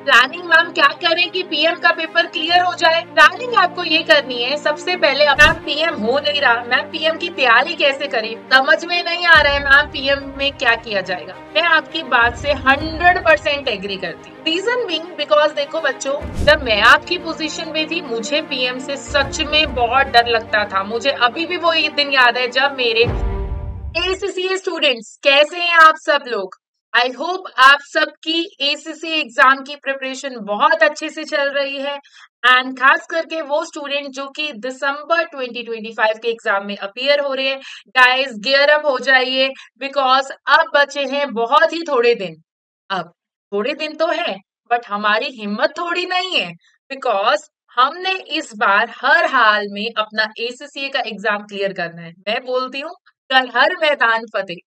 Planning ma'am क्या करें कि पीएम का पेपर क्लियर हो जाए। प्लानिंग आपको ये करनी है, सबसे पहले मैम पीएम हो नहीं रहा, मैम पीएम की तैयारी कैसे करें, समझ में नहीं आ रहा है मैम पीएम में क्या किया जाएगा। मैं आपकी बात से 100% एग्री करती हूँ। रीजन बीइंग बिकॉज देखो बच्चों, जब मैं आपकी पोजीशन में थी मुझे पीएम से सच में बहुत डर लगता था। मुझे अभी भी वो ये दिन याद है जब मेरे एसीसीए स्टूडेंट्स, कैसे हैं आप सब लोग। आई होप आप सबकी एसीसी एग्जाम की प्रिपरेशन बहुत अच्छे से चल रही है एंड खास करके वो स्टूडेंट जो कि दिसंबर 2025 के एग्जाम में अपीयर हो रहे हैं। गाइस गियर अप हो जाइए बिकॉज अब बचे हैं बहुत ही थोड़े दिन। अब थोड़े दिन तो है बट हमारी हिम्मत थोड़ी नहीं है बिकॉज हमने इस बार हर हाल में अपना एसीसीए का एग्जाम क्लियर करना है। मैं बोलती हूँ कल हर मैदान फतेह।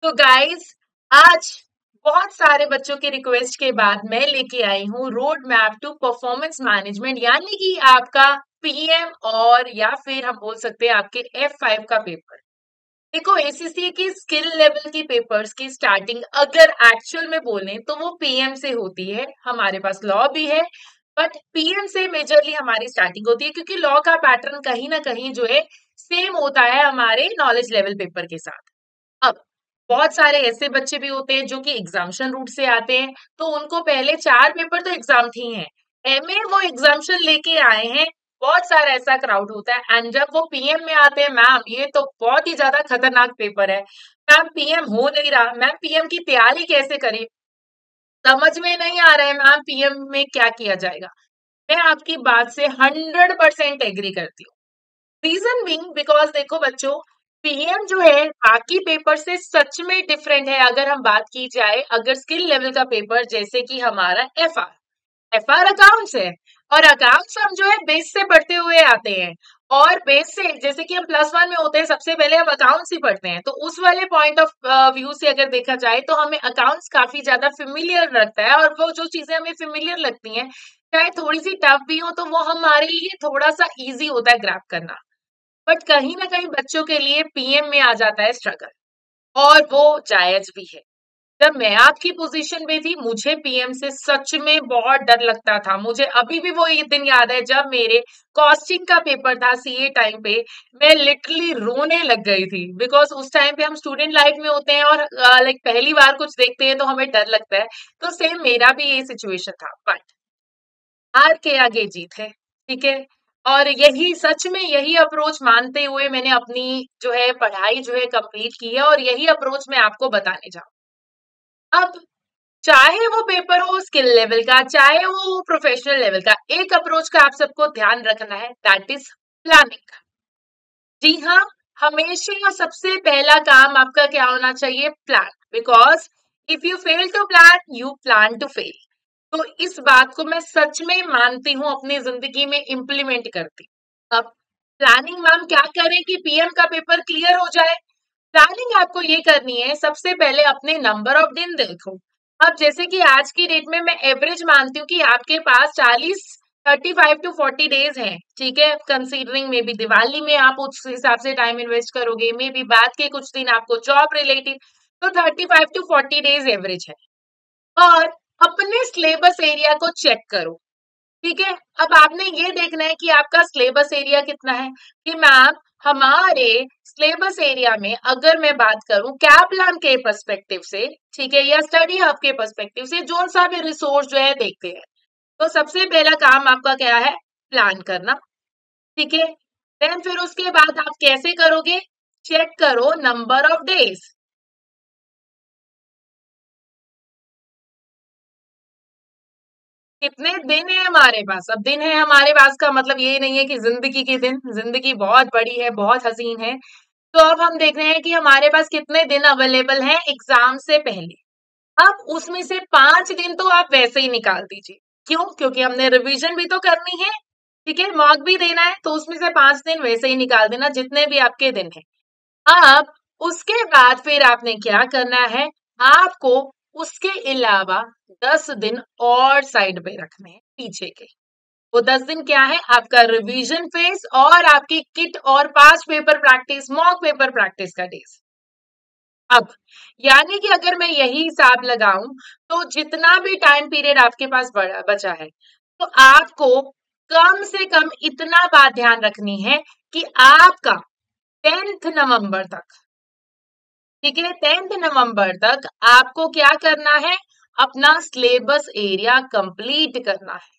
तो गाइस आज बहुत सारे बच्चों के रिक्वेस्ट के बाद मैं लेके आई हूँ road map to performance management, यानी कि आपका पीएम और या फिर हम बोल सकते हैं आपके F5 का पेपर। देखो एसीसी की स्किल लेवल की पेपर्स की स्टार्टिंग अगर एक्चुअल में बोलें तो वो पीएम से होती है। हमारे पास लॉ भी है बट पीएम से मेजरली हमारी स्टार्टिंग होती है क्योंकि लॉ का पैटर्न कहीं ना कहीं जो है सेम होता है हमारे नॉलेज लेवल पेपर के साथ। अब बहुत सारे ऐसे बच्चे भी होते हैं जो कि एग्जामिशन रूट से आते हैं तो उनको पहले 4 पेपर तो एग्जाम थी हैं, एमए वो एग्जामिशन लेके आए हैं। बहुत सारा ऐसा क्राउड होता है एंड जब वो पीएम में आते हैं मैम ये तो बहुत ही ज्यादा खतरनाक पेपर है, मैम पीएम हो नहीं रहा, मैम पीएम की तैयारी कैसे करें, समझ में नहीं आ रहा है मैम पीएम में क्या किया जाएगा। मैं आपकी बात से 100% एग्री करती हूँ। रीजन बीइंग बिकॉज देखो बच्चों, पीएम जो है बाकी पेपर से सच में डिफरेंट है। अगर हम बात की जाए अगर स्किल लेवल का पेपर जैसे कि हमारा एफआर अकाउंट्स है और अकाउंट्स हम जो है बेस से पढ़ते हुए आते हैं और बेस से जैसे कि हम +1 में होते हैं सबसे पहले हम अकाउंट्स ही पढ़ते हैं। तो उस वाले पॉइंट ऑफ व्यू से अगर देखा जाए तो हमें अकाउंट्स काफी ज्यादा फेमिलियर लगता है और वो जो चीजें हमें फेमिलियर लगती हैं चाहे थोड़ी सी टफ भी हो तो वो हमारे लिए थोड़ा सा इजी होता है ग्रैप करना। बट कहीं ना कहीं बच्चों के लिए पीएम में आ जाता है स्ट्रगल और वो जायज भी है। जब मैं आपकी पोजीशन में थी मुझे पीएम से सच में बहुत डर लगता था। मुझे अभी भी वो ये दिन याद है जब मेरे कॉस्टिंग का पेपर था सीए टाइम पे, मैं लिटरली रोने लग गई थी बिकॉज उस टाइम पे हम स्टूडेंट लाइफ में होते हैं और लाइक पहली बार कुछ देखते हैं तो हमें डर लगता है। तो सेम मेरा भी ये सिचुएशन था बट हार के आगे जीत है, ठीक है। और यही सच में यही अप्रोच मानते हुए मैंने अपनी जो है पढ़ाई जो है कंप्लीट की है और यही अप्रोच मैं आपको बताने जाऊँ। अब चाहे वो पेपर हो स्किल लेवल का चाहे वो प्रोफेशनल लेवल का, एक अप्रोच का आप सबको ध्यान रखना है दैट इज प्लानिंग। जी हाँ, हमेशा सबसे पहला काम आपका क्या होना चाहिए, plan. Because if you fail to plan you plan to fail. तो इस बात को मैं सच में मानती हूँ, अपनी जिंदगी में इम्प्लीमेंट करती हूँ। अब प्लानिंग मैम क्या करें कि पीएम का पेपर क्लियर हो जाए। प्लानिंग आपको ये करनी है, सबसे पहले अपने नंबर ऑफ दिन देखो। अब जैसे कि आज की डेट में मैं एवरेज मानती हूँ कि आपके पास 35 टू 40 डेज हैं, ठीक है। कंसीडरिंग में भी दिवाली में आप उस हिसाब से टाइम इन्वेस्ट करोगे, मे बी बाद के कुछ दिन आपको जॉब रिलेटेड, तो 35 टू 40 डेज एवरेज है। और अपने सिलेबस एरिया को चेक करो, ठीक है। अब आपने ये देखना है कि आपका सिलेबस एरिया कितना है कि मैम हमारे सिलेबस एरिया में अगर मैं बात करूं कैपलान के पर्सपेक्टिव से, ठीक है, या स्टडी हब के पर्सपेक्टिव से जो सा भी रिसोर्स जो है देखते हैं, तो सबसे पहला काम आपका क्या है, प्लान करना, ठीक है। देन फिर उसके बाद आप कैसे करोगे, चेक करो नंबर ऑफ डेज, कितने दिन है हमारे पास। अब दिन है हमारे पास का मतलब ये नहीं है कि जिंदगी के दिन, जिंदगी बहुत बड़ी है बहुत हसीन है। तो अब हम देख रहे हैं कि हमारे पास कितने दिन अवेलेबल हैं एग्जाम से पहले। अब उसमें से 5 दिन तो आप वैसे ही निकाल दीजिए। क्यों, क्योंकि हमने रिवीजन भी तो करनी है, ठीक है, मॉक भी देना है, तो उसमें से 5 दिन वैसे ही निकाल देना जितने भी आपके दिन हैं। अब उसके बाद फिर आपने क्या करना है, आपको उसके अलावा 10 दिन और साइड पे रखने हैं पीछे के। वो 10 दिन क्या है, आपका रिवीजन फेज और आपकी किट और past paper practice mock paper practice का डेज। अब यानी कि अगर मैं यही हिसाब लगाऊं तो जितना भी टाइम पीरियड आपके पास बचा है, तो आपको कम से कम इतना बात ध्यान रखनी है कि आपका 10th नवंबर तक, ठीक है, 10th नवंबर तक आपको क्या करना है, अपना सिलेबस एरिया कंप्लीट करना है।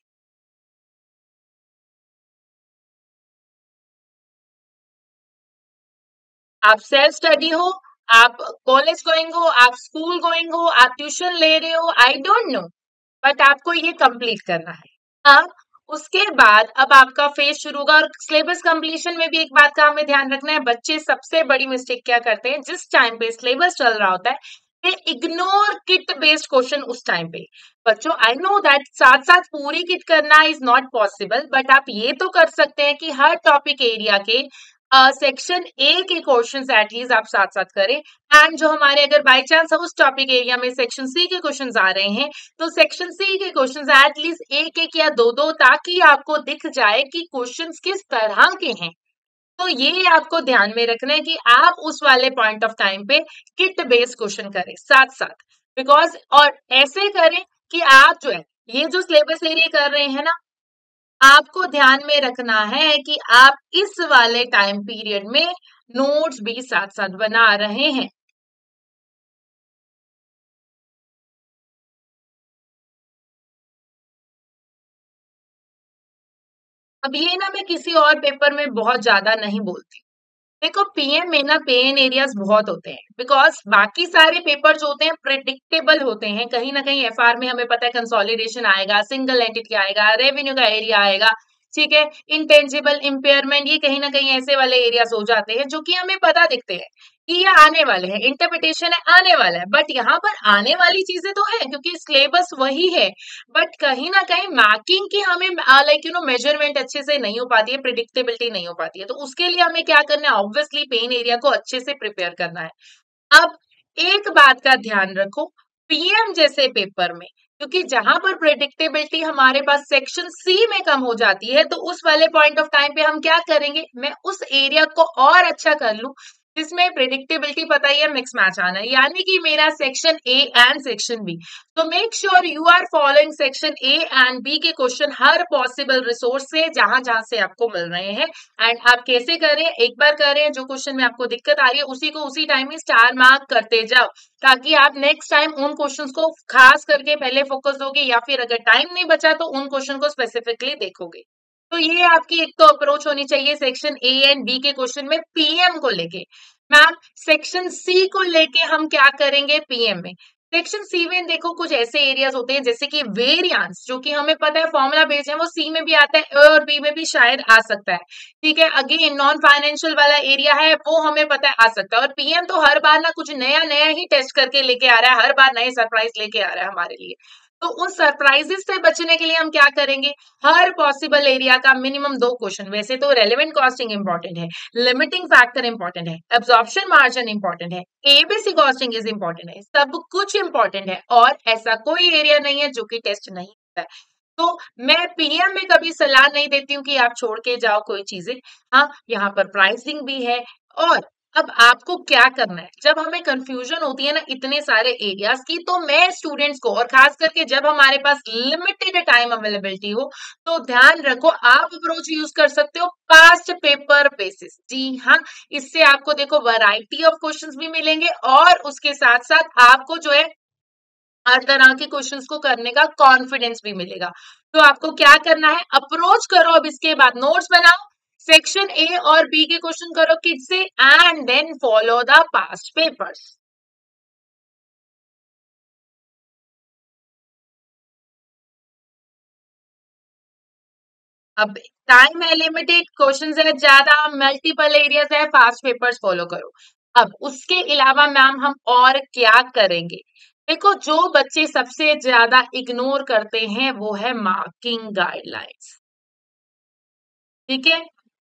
आप सेल्फ स्टडी हो, आप कॉलेज गोइंग हो, आप स्कूल गोइंग हो, आप ट्यूशन ले रहे हो, आई डोंट नो, बट आपको ये कंप्लीट करना है। अब उसके बाद अब आपका फेज शुरू होगा, और सिलेबस कंप्लीशन में भी एक बात का हमें ध्यान रखना है, बच्चे सबसे बड़ी मिस्टेक क्या करते हैं, जिस टाइम पे सिलेबस चल रहा होता है दे इग्नोर किट बेस्ड क्वेश्चन उस टाइम पे। बच्चों आई नो दैट साथ साथ पूरी किट करना इज नॉट पॉसिबल, बट आप ये तो कर सकते हैं कि हर टॉपिक एरिया के सेक्शन ए के क्वेश्चंस एटलीस्ट आप साथ साथ करें। एंड जो हमारे अगर बाय चांस उस टॉपिक एरिया में सेक्शन सी के क्वेश्चंस आ रहे हैं, तो सेक्शन सी के क्वेश्चंस एटलीस्ट एक एक या दो दो, ताकि आपको दिख जाए कि क्वेश्चंस किस तरह के हैं। तो ये आपको ध्यान में रखना है कि आप उस वाले पॉइंट ऑफ टाइम पे किट बेस्ड क्वेश्चन करें साथ साथ, बिकॉज और ऐसे करें कि आप जो है ये जो सिलेबस एरिया कर रहे हैं ना, आपको ध्यान में रखना है कि आप इस वाले टाइम पीरियड में नोट्स भी साथ साथ बना रहे हैं। अब ये ना मैं किसी और पेपर में बहुत ज्यादा नहीं बोलती। देखो पीएम में ना पेन एरियाज बहुत होते हैं, बिकॉज बाकी सारे पेपर जो होते हैं प्रिडिक्टेबल होते हैं, कहीं ना कहीं एफआर में हमें पता है कंसोलिडेशन आएगा, सिंगल एंटिटी आएगा, रेवेन्यू का एरिया आएगा, ठीक है, इंटेंजिबल इम्पेयरमेंट, ये कहीं ना कहीं ऐसे वाले एरियाज हो जाते हैं जो कि हमें पता दिखते हैं कि ये आने वाले हैं, इंटरप्रिटेशन है आने वाला है, बट यहाँ पर आने वाली चीजें तो है क्योंकि सिलेबस वही है, बट कहीं ना कहीं मार्किंग की हमें लाइक मेजरमेंट अच्छे से नहीं हो पाती है, प्रिडिक्टेबिलिटी नहीं हो पाती है, तो उसके लिए हमें क्या करना है, ऑब्वियसली पेन एरिया को अच्छे से प्रिपेयर करना है। अब एक बात का ध्यान रखो, पीएम जैसे पेपर में, क्योंकि जहां पर प्रेडिक्टेबिलिटी हमारे पास सेक्शन सी में कम हो जाती है, तो उस वाले पॉइंट ऑफ टाइम पे हम क्या करेंगे, मैं उस एरिया को और अच्छा कर लूं जिसमें प्रेडिक्टेबिलिटी पता ही है, मिक्स मैच आना है, यानी कि मेरा section A and section B. तो make sure you are following section A and B के क्वेश्चन हर पॉसिबल रिसोर्स से जहां जहां से आपको मिल रहे हैं। एंड आप कैसे करें, एक बार करें, जो क्वेश्चन में आपको दिक्कत आ रही है उसी को उसी टाइम में स्टार मार्क करते जाओ, ताकि आप नेक्स्ट टाइम उन क्वेश्चंस को खास करके पहले फोकस दोगे, या फिर अगर टाइम नहीं बचा तो उन क्वेश्चन को स्पेसिफिकली देखोगे। तो ये आपकी एक तो अप्रोच होनी चाहिए सेक्शन ए एंड बी के क्वेश्चन में पीएम को लेके। मैम सेक्शन सी को लेके हम क्या करेंगे पीएम में, सेक्शन सी में देखो कुछ ऐसे एरियाज होते हैं जैसे कि वेरिएंस, जो कि हमें पता है फॉर्मूला बेस्ड है, वो सी में भी आता है, ए और बी में भी शायद आ सकता है, ठीक है, अगेन नॉन फाइनेंशियल वाला एरिया है वो हमें पता है आ सकता है, और पीएम तो हर बार ना कुछ नया नया ही टेस्ट करके लेके आ रहा है, हर बार नए सरप्राइज लेके आ रहा है हमारे लिए। तो उन सरप्राइजेस से बचने के लिए हम क्या करेंगे, हर पॉसिबल एरिया का मिनिमम दो क्वेश्चन, वैसे तो रेलेवेंट कॉस्टिंग इंपॉर्टेंट है, लिमिटिंग फैक्टर इंपॉर्टेंट है, एब्जॉर्प्शन मार्जिन इंपॉर्टेंट है, एबीसी कॉस्टिंग इज इंपॉर्टेंट है, सब कुछ इंपॉर्टेंट है, और ऐसा कोई एरिया नहीं है जो कि टेस्ट नहीं होता है। तो मैं पीएम में कभी सलाह नहीं देती हूँ कि आप छोड़ के जाओ कोई चीजें। हाँ, यहाँ पर प्राइसिंग भी है। और अब आपको क्या करना है, जब हमें कंफ्यूजन होती है ना इतने सारे एरियाज की, तो मैं स्टूडेंट्स को, और खास करके जब हमारे पास लिमिटेड टाइम अवेलेबिलिटी हो, तो ध्यान रखो आप अप्रोच यूज कर सकते हो पास्ट पेपर बेसिस। जी हाँ, इससे आपको देखो वैरायटी ऑफ क्वेश्चंस भी मिलेंगे, और उसके साथ साथ आपको जो है हर तरह के क्वेश्चंस को करने का कॉन्फिडेंस भी मिलेगा। तो आपको क्या करना है, अप्रोच करो, अब इसके बाद नोट्स बनाओ, सेक्शन ए और बी के क्वेश्चन करो किट से, and then follow the past papers. अब टाइम है लिमिटेड, क्वेश्चंस है ज्यादा, मल्टीपल एरियाज है, फास्ट पेपर्स फॉलो करो। अब उसके अलावा मैम हम और क्या करेंगे, देखो जो बच्चे सबसे ज्यादा इग्नोर करते हैं वो है मार्किंग गाइडलाइंस, ठीक है,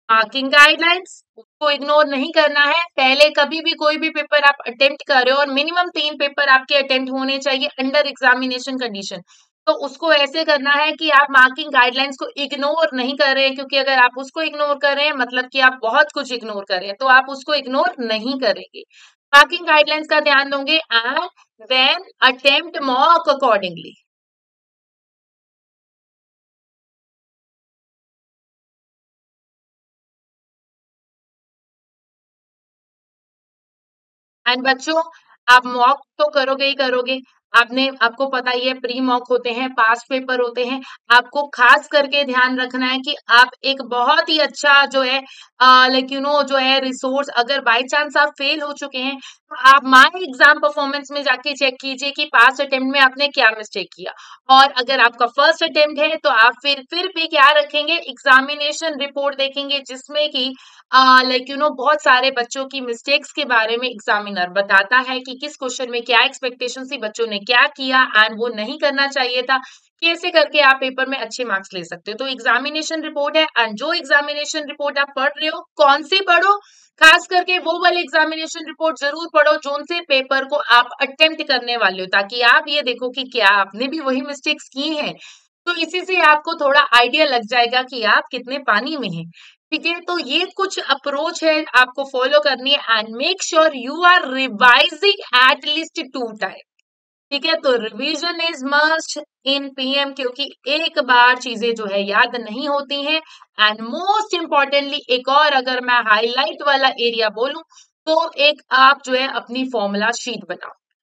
मार्किंग गाइडलाइंस उसको इग्नोर नहीं करना है। पहले कभी भी कोई भी पेपर आप अटेम्प्ट कर रहे हो, और मिनिमम 3 पेपर आपके अटेम्प्ट होने चाहिए अंडर एग्जामिनेशन कंडीशन, तो उसको ऐसे करना है कि आप मार्किंग गाइडलाइंस को इग्नोर नहीं कर रहे हैं, क्योंकि अगर आप उसको इग्नोर कर रहे हैं मतलब कि आप बहुत कुछ इग्नोर कर रहे हैं, तो आप उसको इग्नोर नहीं करेंगे। मार्किंग गाइडलाइंस का ध्यान दोगे and then attempt mock accordingly. एंड बच्चों, आप मॉक तो करोगे ही करोगे। आपने आपको पता ही है प्री मॉक होते हैं, पास्ट पेपर होते हैं। आपको खास करके ध्यान रखना है कि आप एक बहुत ही अच्छा जो है लाइक जो है रिसोर्स, अगर बाय चांस आप फेल हो चुके हैं तो आप माय एग्जाम परफॉर्मेंस में जाके चेक कीजिए कि पास्ट अटेम्प्ट में आपने क्या मिस्टेक किया। और अगर आपका फर्स्ट अटेम्प्ट है तो आप फिर भी क्या रखेंगे, एग्जामिनेशन रिपोर्ट देखेंगे जिसमें कि बहुत सारे बच्चों की मिस्टेक्स के बारे में एग्जामिनर बताता है कि किस क्वेश्चन में क्या एक्सपेक्टेशन थी, बच्चों ने क्या किया एंड वो नहीं करना चाहिए था, कैसे करके आप पेपर में अच्छे मार्क्स ले सकते हो। तो एग्जामिनेशन रिपोर्ट है एंड जो एग्जामिनेशन रिपोर्ट आप पढ़ रहे हो कौन सी पढ़ो, खास करके वो वाले एग्जामिनेशन रिपोर्ट जरूर पढ़ो जोन से पेपर को आप अटेम्प्ट करने वाले हो, ताकि आप ये देखो कि क्या आपने भी वही मिस्टेक्स की हैं। तो इसी से आपको थोड़ा आइडिया लग जाएगा कि आप कितने पानी में हैं। ठीक है, तो ये कुछ अप्रोच है आपको फॉलो करनी है and make sure you are revising at least 2 time. ठीक है, तो revision is must in PM, क्योंकि एक बार चीजें जो है याद नहीं होती हैं। एंड मोस्ट इंपॉर्टेंटली एक और अगर मैं हाईलाइट वाला एरिया बोलूं तो एक आप जो है अपनी फॉर्मूला शीट बनाओ,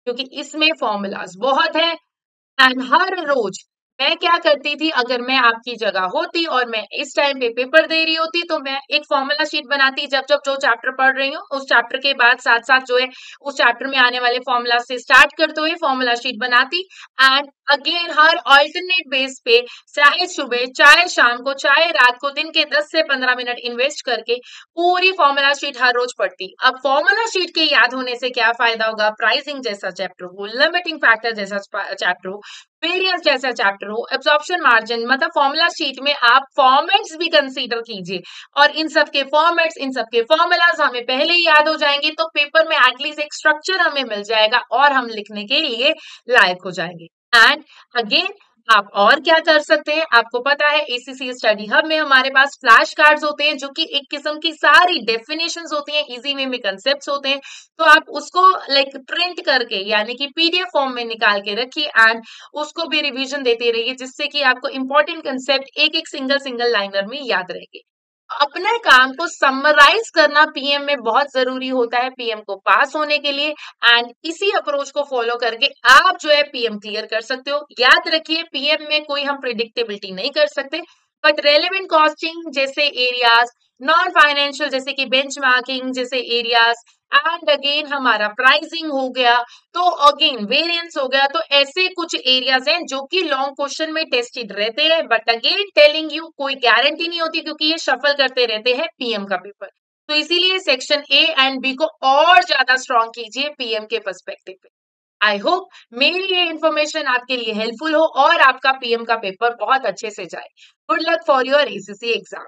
क्योंकि इसमें फॉर्मूलाज बहुत है। एंड हर रोज मैं क्या करती थी, अगर मैं आपकी जगह होती और मैं इस टाइम पे पेपर दे रही होती तो मैं एक फॉर्मूला शीट बनाती, जब जब जो चैप्टर पढ़ रही हूँ उस चैप्टर के बाद साथ साथ जो है उस चैप्टर में आने वाले फॉर्मूला से स्टार्ट करते हुए फॉर्मूला शीट बनाती। And again her alternate base पे, चाहे सुबह चाहे शाम को चाहे रात को, दिन के 10 से 15 मिनट इन्वेस्ट करके पूरी फॉर्मूला शीट हर रोज पढ़ती। अब फॉर्मूला शीट के याद होने से क्या फायदा होगा, प्राइसिंग जैसा चैप्टर हो, लिमिटिंग फैक्टर जैसा चैप्टर हो, वेरिएंस जैसा चैप्टर हो, एब्जॉर्प्शन मार्जिन, मतलब फॉर्मूला शीट में आप फॉर्मेट्स भी कंसीडर कीजिए। और इन सब के फॉर्मेट्स, इन सब के फॉर्मूलाज हमें पहले ही याद हो जाएंगे तो पेपर में एटलीस्ट एक स्ट्रक्चर हमें मिल जाएगा और हम लिखने के लिए लायक हो जाएंगे। एंड अगेन आप और क्या कर सकते हैं, आपको पता है एसीसी स्टडी हब में हमारे पास फ्लैश कार्ड्स होते हैं जो कि एक किस्म की सारी डेफिनेशंस होती हैं, इजी वे में कंसेप्ट्स होते हैं। तो आप उसको लाइक प्रिंट करके यानी कि पीडीएफ फॉर्म में निकाल के रखिए एंड उसको भी रिवीजन देते रहिए, जिससे कि आपको इंपॉर्टेंट कंसेप्ट एक एक सिंगल सिंगल लाइनर में याद रहेंगे। अपने काम को समराइज करना पीएम में बहुत जरूरी होता है पीएम को पास होने के लिए। एंड इसी अप्रोच को फॉलो करके आप जो है पीएम क्लियर कर सकते हो। याद रखिए पीएम में कोई हम प्रिडिक्टेबिलिटी नहीं कर सकते, बट रेलेवेंट कॉस्टिंग जैसे एरियाज, नॉन फाइनेंशियल जैसे कि बेंचमार्किंग जैसे एरियाज, एंड अगेन हमारा प्राइसिंग हो गया, तो अगेन वेरिएंस हो गया, तो ऐसे कुछ एरियाज हैं जो कि लॉन्ग क्वेश्चन में टेस्टेड रहते हैं। बट अगेन टेलिंग यू कोई गारंटी नहीं होती क्योंकि ये शफल करते रहते हैं पीएम का पेपर। तो इसीलिए सेक्शन ए एंड बी को और ज्यादा स्ट्रॉन्ग कीजिए पीएम के पर्सपेक्टिव पे। आई होप मेरी ये इन्फॉर्मेशन आपके लिए हेल्पफुल हो और आपका पीएम का पेपर बहुत अच्छे से जाए। Good luck for your ACC exam.